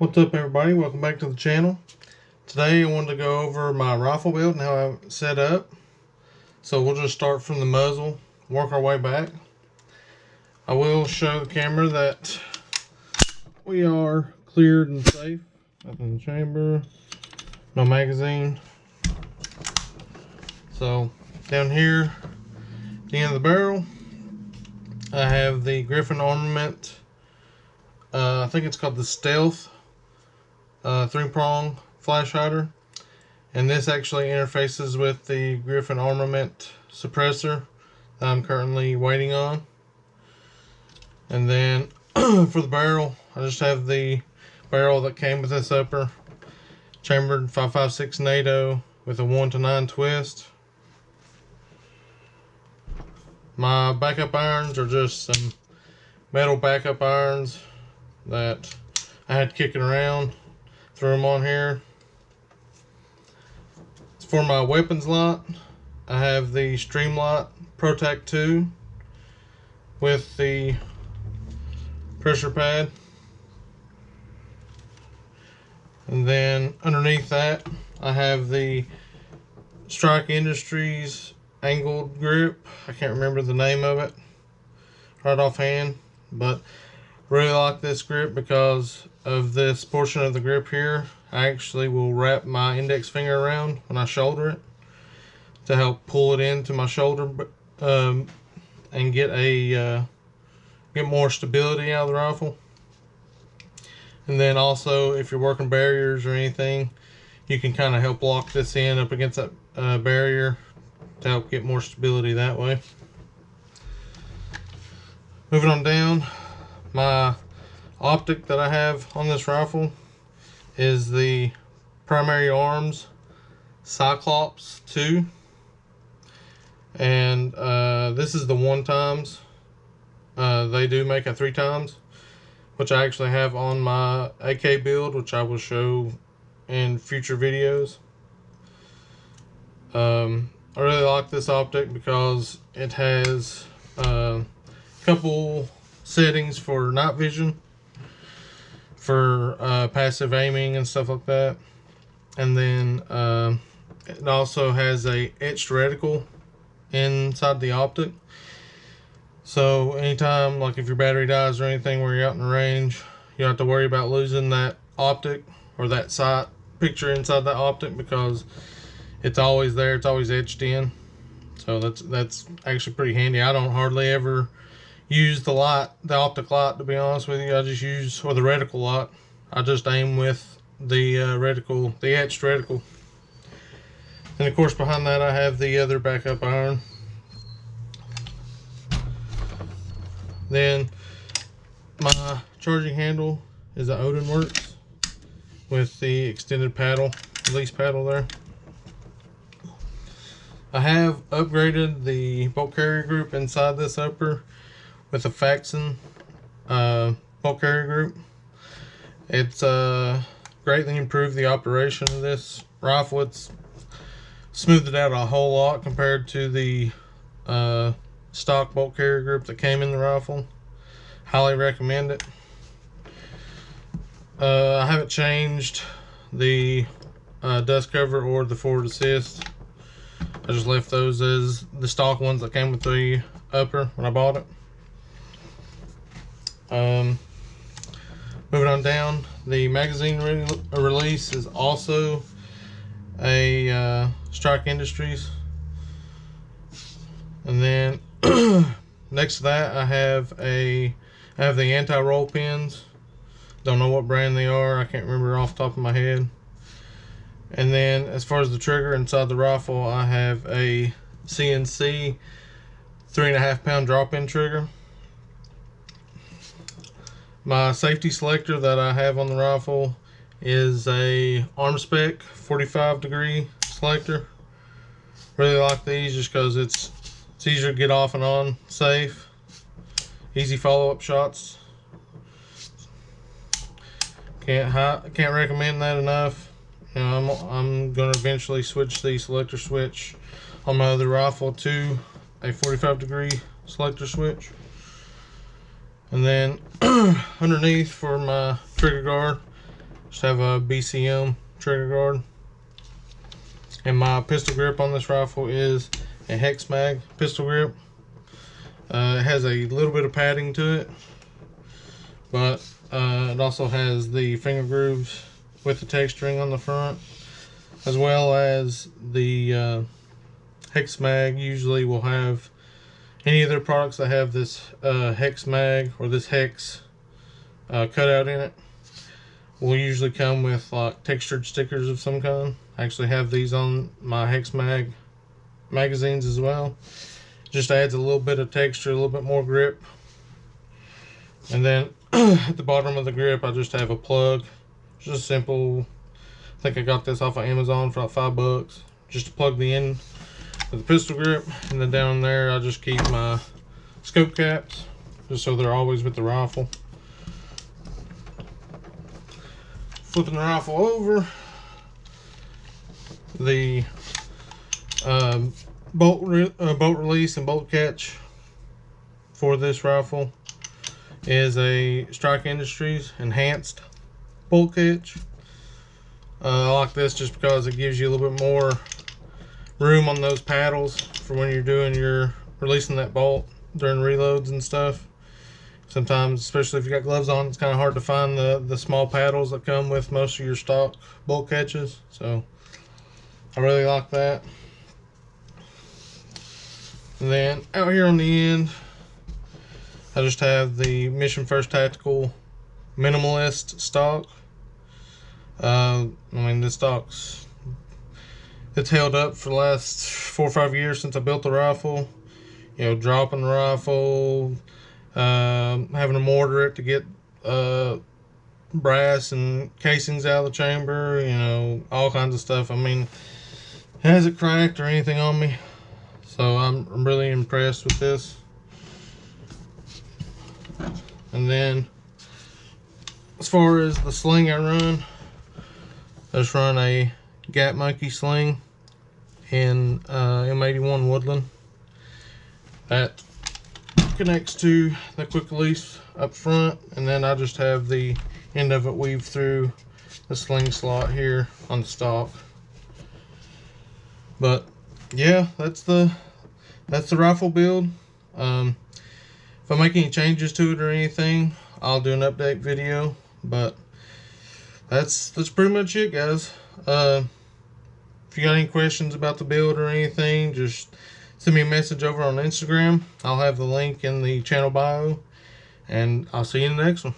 What's up, everybody? Welcome back to the channel. Today I wanted to go over my rifle build and how I have it set up. So we'll just start from the muzzle, work our way back. I will show the camera that we are cleared and safe. Nothing in the chamber, no magazine. So down here at the end of the barrel, I have the Griffen Armament. I think it's called the Stealth 3-prong flash hider, and this actually interfaces with the Griffen Armament suppressor that I'm currently waiting on. And then for the barrel, I just have the barrel that came with this upper, chambered 5.56 NATO with a 1-to-9 twist. My backup irons are just some metal backup irons that I had kicking around. Threw them on here. For my weapons lot, I have the Streamlight ProTac 2 with the pressure pad. And then underneath that, I have the Strike Industries angled grip. I can't remember the name of it right offhand, but really like this grip because of this portion of the grip here. I actually will wrap my index finger around when I shoulder it to help pull it into my shoulder and get more stability out of the rifle. And then also, if you're working barriers or anything, you can kind of help lock this in up against that barrier to help get more stability that way. Moving on down, my optic that I have on this rifle is the Primary Arms Cyclops 2, and this is the 1x. They do make a 3x, which I actually have on my AK build, which I will show in future videos. I really like this optic because it has a couple settings for night vision, for passive aiming and stuff like that. And then it also has a etched reticle inside the optic. So anytime, like if your battery dies or anything where you're out in the range, you don't have to worry about losing that optic or that sight picture inside that optic, because it's always there, it's always etched in. So that's actually pretty handy. I don't hardly ever use the optic light, to be honest with you. I just use, or the reticle light, I just aim with the reticle, the etched reticle. And of course behind that I have the other backup iron. Then my charging handle is a Odin Works with the extended paddle, release paddle there. I have upgraded the bolt carrier group inside this upper with a Faxon bolt carrier group. It's greatly improved the operation of this rifle. It's smoothed it out a whole lot compared to the stock bolt carrier group that came in the rifle. Highly recommend it. I haven't changed the dust cover or the forward assist. I just left those as the stock ones that came with the upper when I bought it. Moving on down, the magazine release is also a Strike Industries. And then next to that I have the anti-roll pins. Don't know what brand they are, I can't remember off the top of my head. And then as far as the trigger inside the rifle, I have a CNC 3.5 pound drop-in trigger. My safety selector that I have on the rifle is a Armaspec 45 degree selector. Really like these just because it's easier to get off and on safe. Easy follow-up shots. Can't recommend that enough. You know, I'm going to eventually switch the selector switch on my other rifle to a 45 degree selector switch. And then underneath for my trigger guard, Just have a BCM Trigger Guard. And my pistol grip on this rifle is a Hexmag pistol grip. It has a little bit of padding to it, but it also has the finger grooves with the texturing on the front, as well as the Hexmag usually will have, any of their products that have this Hexmag or this hex cutout in it will usually come with like textured stickers of some kind. I actually have these on my Hexmag magazines as well. Just adds a little bit of texture, a little bit more grip. And then at the bottom of the grip I just have a plug. Just simple, I think I got this off of Amazon for like $5, just to plug the end of the pistol grip. And then down there I just keep my scope caps, just so they're always with the rifle. Flipping the rifle over, the bolt release and bolt catch for this rifle is a Strike Industries enhanced bolt catch. I like this just because it gives you a little bit more room on those paddles for when you're doing your releasing that bolt during reloads and stuff. Sometimes, especially if you got gloves on, it's kind of hard to find the small paddles that come with most of your stock bolt catches. So I really like that. And then out here on the end, I just have the Mission First Tactical Minimalist stock. I mean, this stock's, it's held up for the last 4 or 5 years since I built the rifle. You know, dropping the rifle, having to mortar it to get brass and casings out of the chamber, you know, all kinds of stuff. I mean, hasn't cracked or anything on me, so I'm really impressed with this. And then as far as the sling I run, I just run a Gatmonkey sling in M81 Woodland. That connects to the quick release up front, and then I just have the end of it weaved through the sling slot here on the stock. But yeah, that's the rifle build. If I make any changes to it or anything, I'll do an update video. But that's pretty much it, guys. If you got any questions about the build or anything, just send me a message over on Instagram. I'll have the link in the channel bio, and I'll see you in the next one.